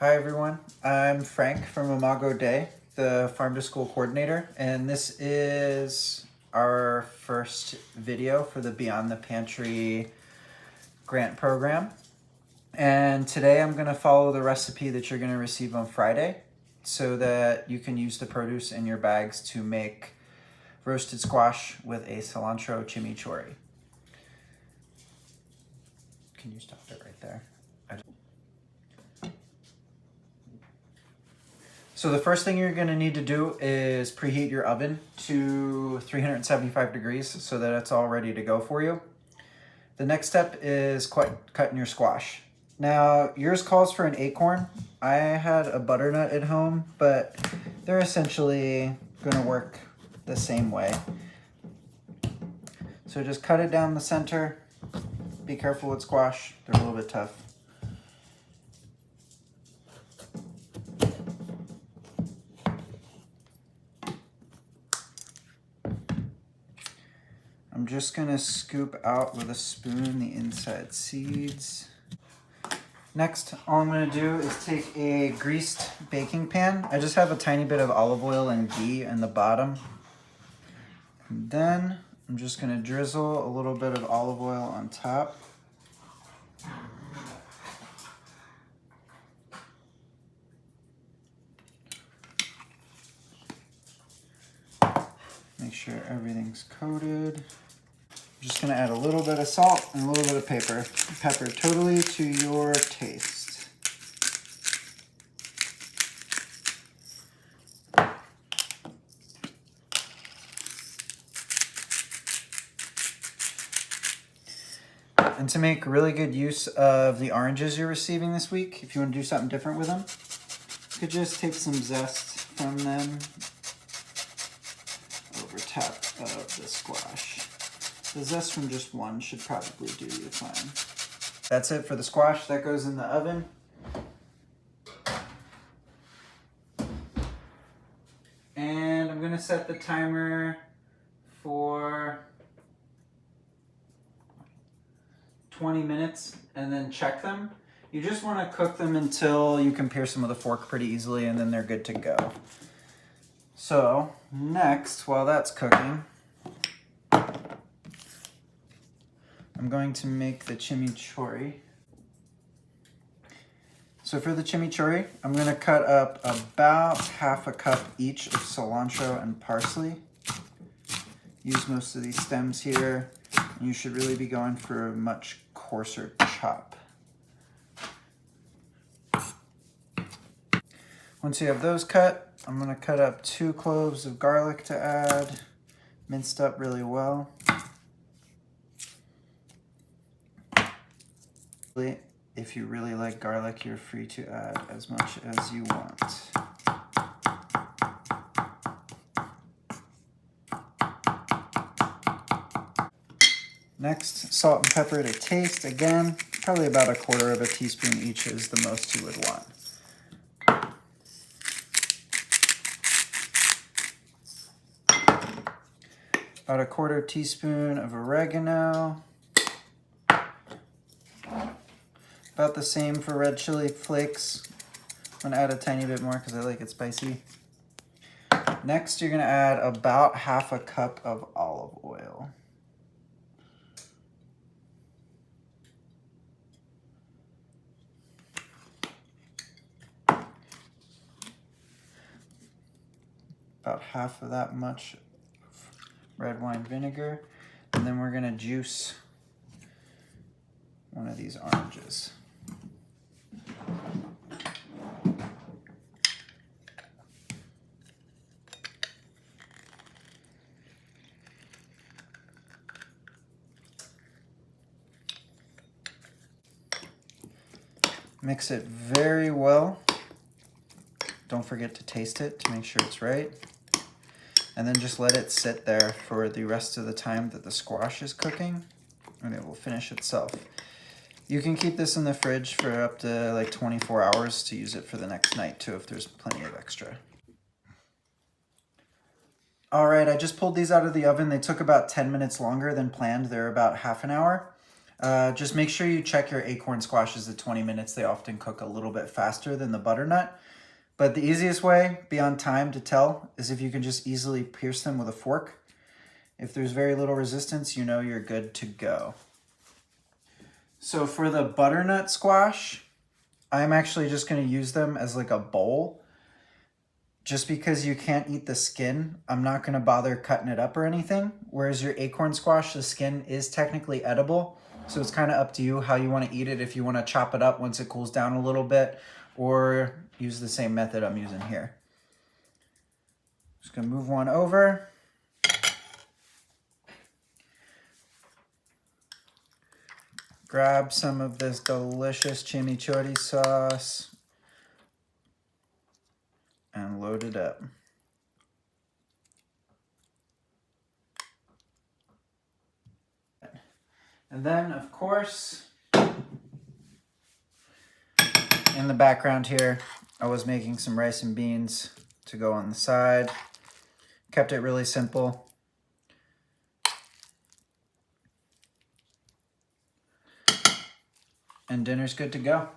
Hi everyone, I'm Frank from Imago Day, the Farm to School coordinator, and this is our first video for the Beyond the Pantry grant program. And today I'm going to follow the recipe that you're going to receive on Friday so that you can use the produce in your bags to make roasted squash with a cilantro chimichurri. Can you stop it right there? So the first thing you're going to need to do is preheat your oven to 375 degrees so that it's all ready to go for you. The next step is cutting your squash. Now, yours calls for an acorn. I had a butternut at home, but they're essentially going to work the same way. So just cut it down the center. Be careful with squash. They're a little bit tough. I'm just gonna scoop out with a spoon the inside seeds. Next, all I'm gonna do is take a greased baking pan. I just have a tiny bit of olive oil and ghee in the bottom. And then I'm just gonna drizzle a little bit of olive oil on top. Make sure everything's coated. I'm just gonna add a little bit of salt and a little bit of pepper, totally to your taste. And to make really good use of the oranges you're receiving this week, if you want to do something different with them, you could just take some zest from them over top of the squash. The zest from just one should probably do you fine. That's it for the squash. That goes in the oven. And I'm gonna set the timer for 20 minutes and then check them. You just wanna cook them until you can pierce them with a fork pretty easily and then they're good to go. So next, while that's cooking, I'm going to make the chimichurri. So for the chimichurri, I'm going to cut up about half a cup each of cilantro and parsley. Use most of these stems here. And you should really be going for a much coarser chop. Once you have those cut, I'm going to cut up 2 cloves of garlic to add, minced up really well. If you really like garlic, you're free to add as much as you want. Next, salt and pepper to taste. Again, probably about 1/4 of a teaspoon each is the most you would want. About 1/4 teaspoon of oregano. About the same for red chili flakes. I'm gonna add a tiny bit more because I like it spicy. Next, you're gonna add about half a cup of olive oil. About half of that much red wine vinegar. And then we're gonna juice one of these oranges. Mix it very well. Don't forget to taste it to make sure it's right. And then just let it sit there for the rest of the time that the squash is cooking, and it will finish itself. You can keep this in the fridge for up to like 24 hours to use it for the next night too if there's plenty of extra. All right, I just pulled these out of the oven. They took about 10 minutes longer than planned. They're about half an hour. Just make sure you check your acorn squashes at 20 minutes. They often cook a little bit faster than the butternut. But the easiest way beyond time to tell is if you can just easily pierce them with a fork. If there's very little resistance, you know you're good to go. So for the butternut squash, I'm actually just going to use them as like a bowl. Just because you can't eat the skin, I'm not going to bother cutting it up or anything. Whereas your acorn squash, the skin is technically edible. So it's kind of up to you how you want to eat it. If you want to chop it up once it cools down a little bit, or use the same method I'm using here. Just going to move one over. Grab some of this delicious chimichurri sauce and load it up. And then, of course, in the background here, I was making some rice and beans to go on the side. Kept it really simple. And dinner's good to go.